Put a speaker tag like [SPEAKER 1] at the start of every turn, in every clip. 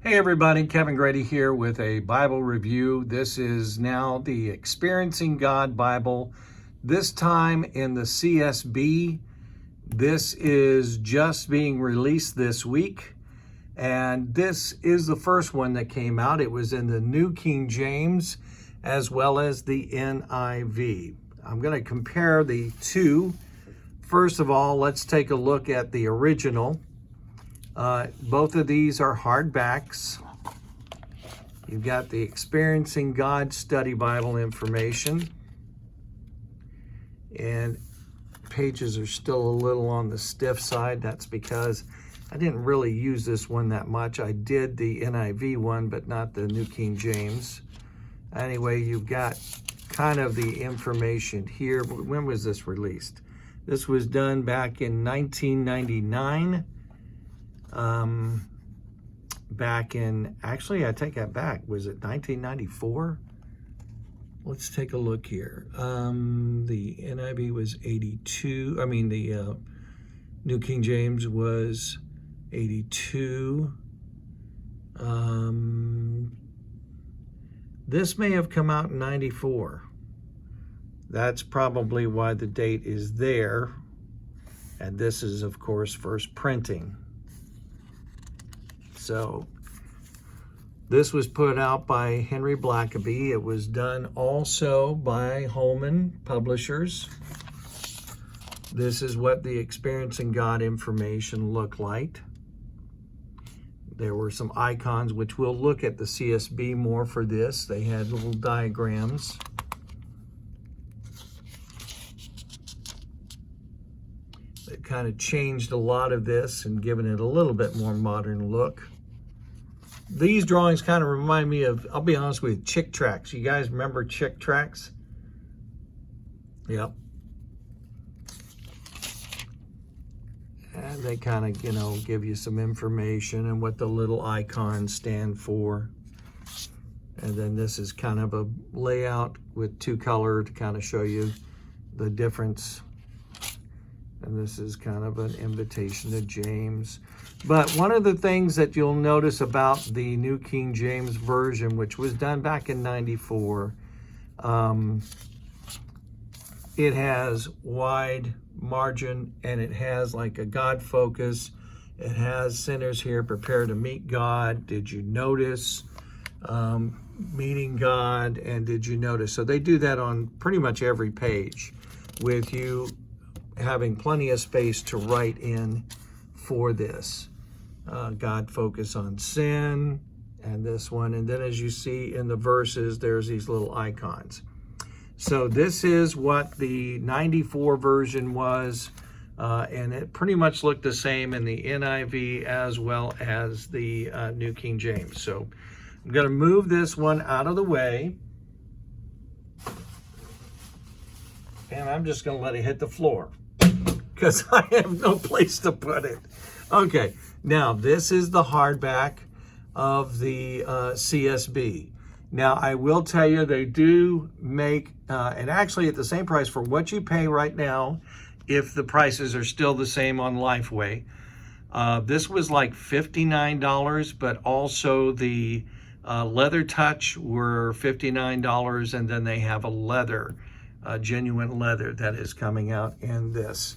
[SPEAKER 1] Hey everybody, Kevin Grady here with a Bible review. This is now the Experiencing God Bible, this time in the CSB. This is just being released this week, and this is the first one that came out. It was in the New King James as well as the NIV. I'm going to compare the two. First of all, let's take a look at the original. Both of these are hardbacks. You've got the Experiencing God Study Bible information. And pages are still a little on the stiff side. That's because I didn't really use this one that much. I did the NIV one, but not the New King James. Anyway, you've got kind of the information here. When was this released? This was done back in 1999. Actually, I take that back. Was it 1994? Let's take a look here. The NIV was 82. The New King James was 82. This may have come out in 94. That's probably why the date is there. And this is, of course, first printing. So this was put out by Henry Blackaby. It was done also by Holman Publishers. This is what the Experiencing God information looked like. There were some icons, which we'll look at the CSB more for this. They had little diagrams. They kind of changed a lot of this and given it a little bit more modern look. These drawings kind of remind me of, I'll be honest with you, Chick Tracts. You guys remember Chick Tracts? Yep. And they kind of, give you some information and what the little icons stand for. And then this is kind of a layout with two color to kind of show you the difference. And this is kind of an invitation to James. But one of the things that you'll notice about the New King James Version, which was done back in 94, it has wide margin and it has like a God focus. It has sinners here prepare to meet God. Did you notice? Meeting God, and did you notice? So they do that on pretty much every page with you having plenty of space to write in for this. God focus on sin, and this one. And then as you see in the verses, there's these little icons. So this is what the 94 version was, and it pretty much looked the same in the NIV as well as the New King James. So I'm going to move this one out of the way, and I'm just going to let it hit the floor because I have no place to put it. Okay, now this is the hardback of the CSB. Now I will tell you they do make, and actually at the same price for what you pay right now, if the prices are still the same on Lifeway. This was like $59, but also the leather touch were $59, and then they have a leather, genuine leather that is coming out in this.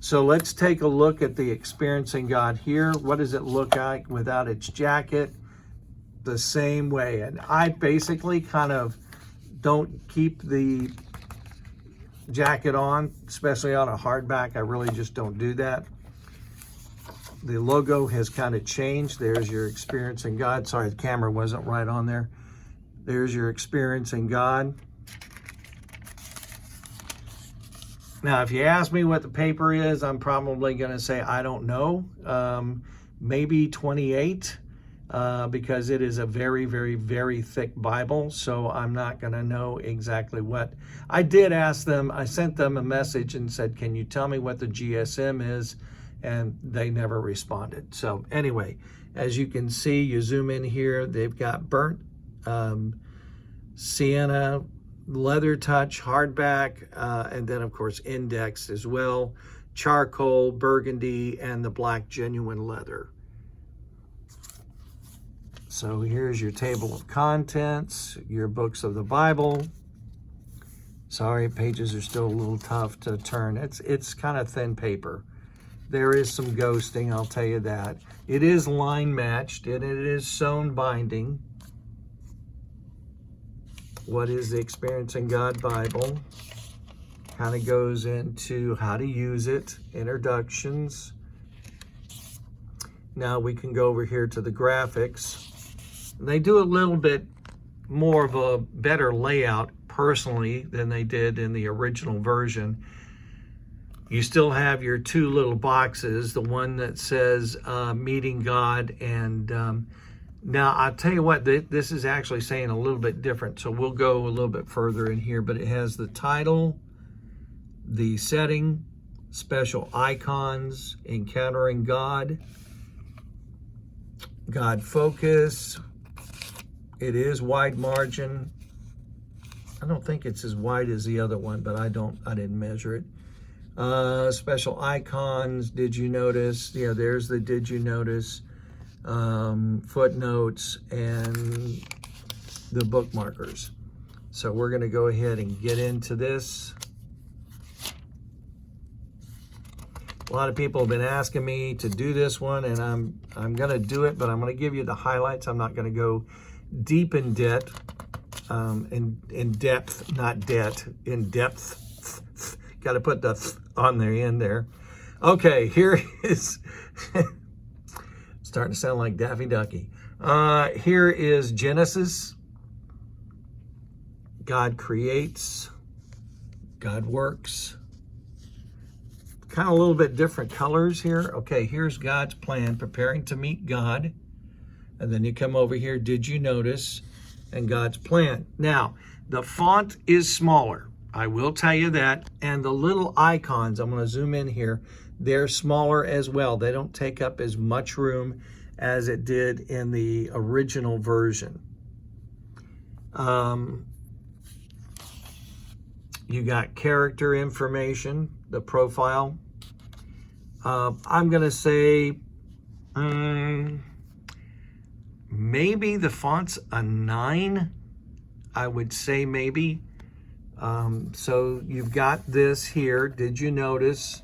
[SPEAKER 1] So let's take a look at the Experiencing God here. What does it look like without its jacket? The same way. And I basically kind of don't keep the jacket on, especially on a hardback. I really just don't do that. The logo has kind of changed. There's your Experiencing God. Sorry, the camera wasn't right on there. There's your Experiencing God. Now, if you ask me what the paper is, I'm probably going to say I don't know. Maybe 28, because it is a very, very, very thick Bible. So I'm not going to know exactly what. I did ask them. I sent them a message and said, can you tell me what the GSM is? And they never responded. So anyway, as you can see, you zoom in here, they've got burnt sienna, leather touch, hardback, and then of course indexed as well, charcoal, burgundy, and the black genuine leather. So here's your table of contents, your books of the Bible. Sorry, pages are still a little tough to turn. It's kind of thin paper. There is some ghosting, I'll tell you that. It is line matched and it is sewn binding. What is the Experiencing God Bible? Kind of goes into how to use it, introductions. Now we can go over here to the graphics. They do a little bit more of a better layout personally than they did in the original version. You still have your two little boxes, the one that says Meeting God, and now I'll tell you what, this is actually saying a little bit different, so we'll go a little bit further in here, but it has the title, the setting, special icons, Encountering God, God Focus. It is wide margin. I don't think it's as wide as the other one, but I didn't measure it. Special icons, did you notice? Yeah, there's the did you notice, footnotes, and the bookmarkers. So we're going to go ahead and get into this. A lot of people have been asking me to do this one, and I'm going to do it, but I'm going to give you the highlights. I'm not going to go deep in depth, in depth, not debt, in depth. Got to put the on the end there. Okay, here is starting to sound like Daffy Ducky. Here is Genesis. God creates. God works. Kind of a little bit different colors here. Okay, here's God's plan, preparing to meet God. And then you come over here, did you notice? And God's plan. Now, the font is smaller. I will tell you that. And the little icons, I'm going to zoom in here, they're smaller as well. They don't take up as much room as it did in the original version. You got character information, the profile. I'm going to say maybe the font's a 9. I would say maybe. So you've got this here, did you notice?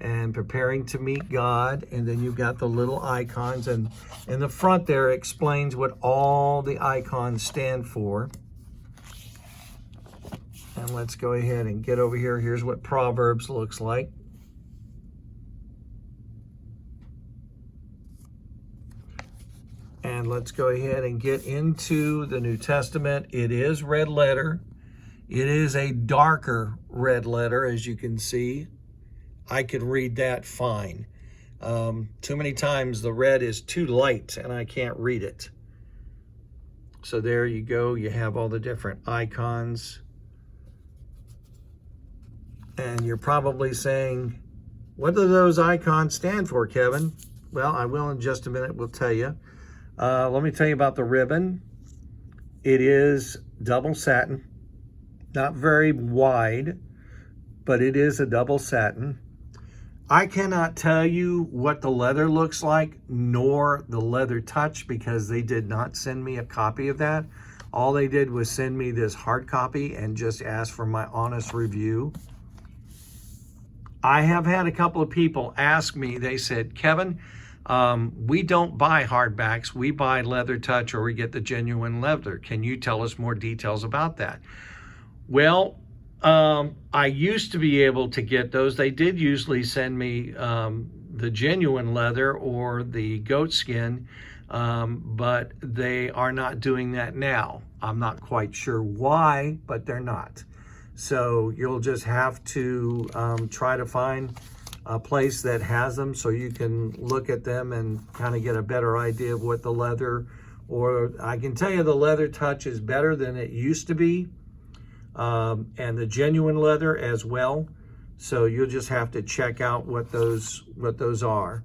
[SPEAKER 1] And preparing to meet God. And then you've got the little icons. And in the front there, it explains what all the icons stand for. And let's go ahead and get over here. Here's what Proverbs looks like. And let's go ahead and get into the New Testament. It is red letter. It is a darker red letter, as you can see. I can read that fine. Too many times the red is too light and I can't read it. So there you go. You have all the different icons. And you're probably saying, what do those icons stand for, Kevin? Well, I will in just a minute. We'll tell you. Let me tell you about the ribbon. It is double satin. Not very wide, but it is a double satin. I cannot tell you what the leather looks like, nor the leather touch, because they did not send me a copy of that. All they did was send me this hard copy and just ask for my honest review. I have had a couple of people ask me, they said, Kevin, we don't buy hardbacks, we buy leather touch or we get the genuine leather. Can you tell us more details about that? Well, I used to be able to get those. They did usually send me the genuine leather or the goat skin, but they are not doing that now. I'm not quite sure why, but they're not. So you'll just have to try to find a place that has them so you can look at them and kind of get a better idea of what the leather, or I can tell you the leather touch is better than it used to be, and the genuine leather as well. So you'll just have to check out what those are.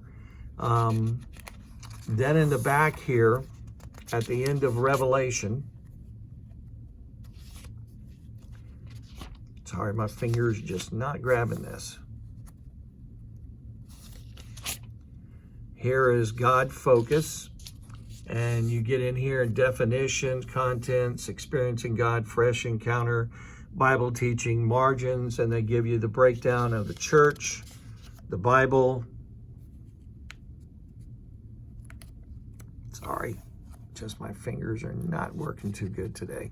[SPEAKER 1] Then in the back here, at the end of Revelation, sorry, my finger's just not grabbing this. Here is God Focus. And you get in here definitions, contents, experiencing God, fresh encounter, Bible teaching, margins, and they give you the breakdown of the church, the Bible. Sorry, just my fingers are not working too good today.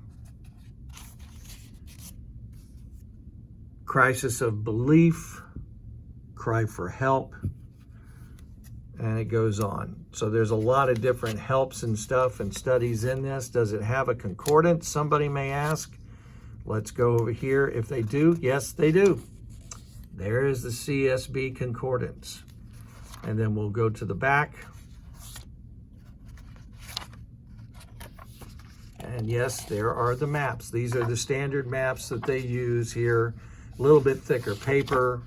[SPEAKER 1] Crisis of belief, cry for help, and it goes on. So there's a lot of different helps and stuff and studies in this. Does it have a concordance? Somebody may ask. Let's go over here. If they do, yes, they do. There is the CSB concordance. And then we'll go to the back. And yes, there are the maps. These are the standard maps that they use here. A little bit thicker paper.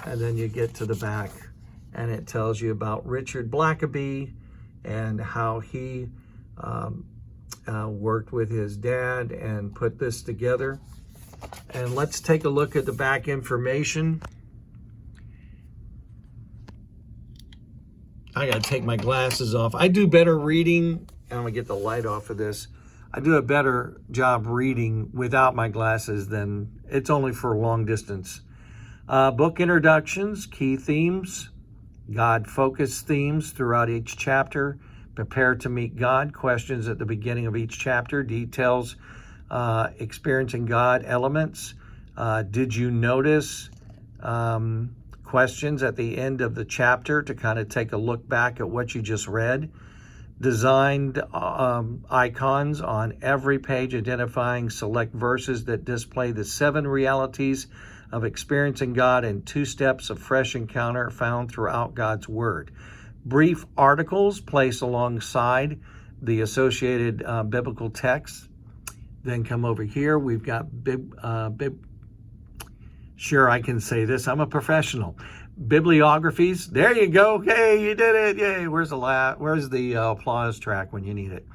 [SPEAKER 1] And then you get to the back. And it tells you about Richard Blackaby and how he worked with his dad and put this together. And let's take a look at the back information. I gotta take my glasses off. I do better reading, and I'm gonna get the light off of this. I do a better job reading without my glasses than, it's only for long distance. Book introductions, key themes, God-focused themes throughout each chapter, prepare to meet God, questions at the beginning of each chapter, details, experiencing God elements. Did you notice questions at the end of the chapter to kind of take a look back at what you just read? Designed icons on every page identifying select verses that display the 7 realities of experiencing God and 2 steps of fresh encounter found throughout God's Word. Brief articles placed alongside the associated biblical texts. Then come over here. We've got sure I can say this. I'm a professional. Bibliographies. There you go. Hey, you did it. Yay. Where's the applause track when you need it?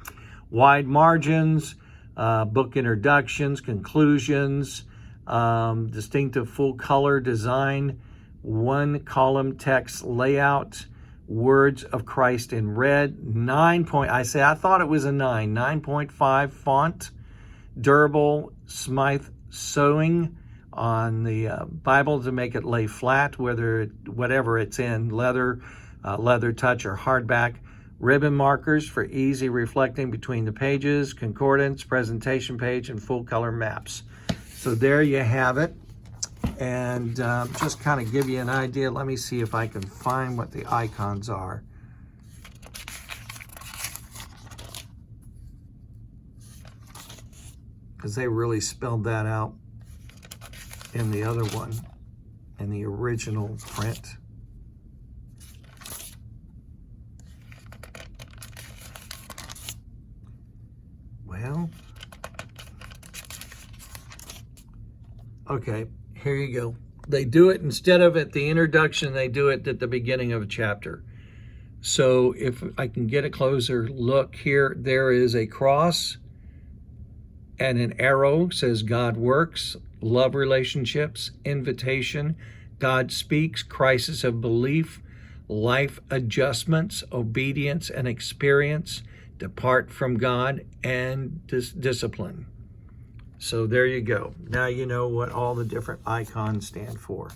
[SPEAKER 1] Wide margins, book introductions, conclusions, distinctive full color design, 1 column text layout, words of Christ in red, I thought it was a 9.5 font, durable Smythe sewing on the Bible to make it lay flat, whatever it's in, leather touch or hardback, ribbon markers for easy reflecting between the pages, concordance, presentation page, and full color maps. So there you have it. And just kind of give you an idea. Let me see if I can find what the icons are. Because they really spelled that out in the other one, in the original print. Well, okay, here you go. They do it instead of at the introduction, they do it at the beginning of a chapter. So if I can get a closer look here, there is a cross and an arrow, says God works, love relationships, invitation, God speaks, crisis of belief, life adjustments, obedience and experience, depart from God, and discipline. So there you go. Now you know what all the different icons stand for.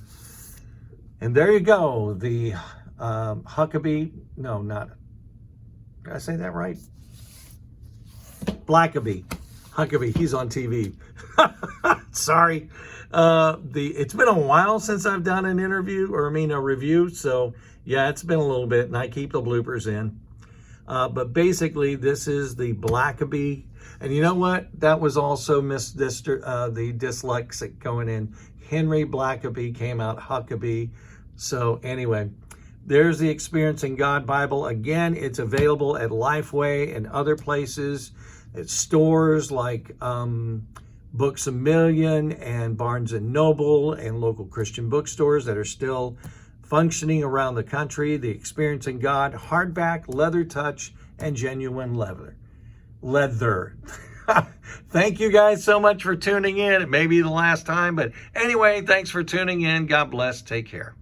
[SPEAKER 1] And there you go. The Huckabee, no, not, did I say that right? Blackaby. Huckabee, he's on TV. Sorry. It's been a while since I've done an interview, or a review. So yeah, it's been a little bit, and I keep the bloopers in. But basically, this is the Blackaby. And you know what? That was also the dyslexic going in. Henry Blackaby came out Huckabee. So anyway, there's the Experiencing God Bible. Again, it's available at Lifeway and other places. At stores like Books A Million and Barnes & Noble and local Christian bookstores that are still functioning around the country. The Experiencing God hardback, leather touch, and genuine leather. Thank you guys so much for tuning in. It may be the last time, but anyway, thanks for tuning in. God bless. Take care.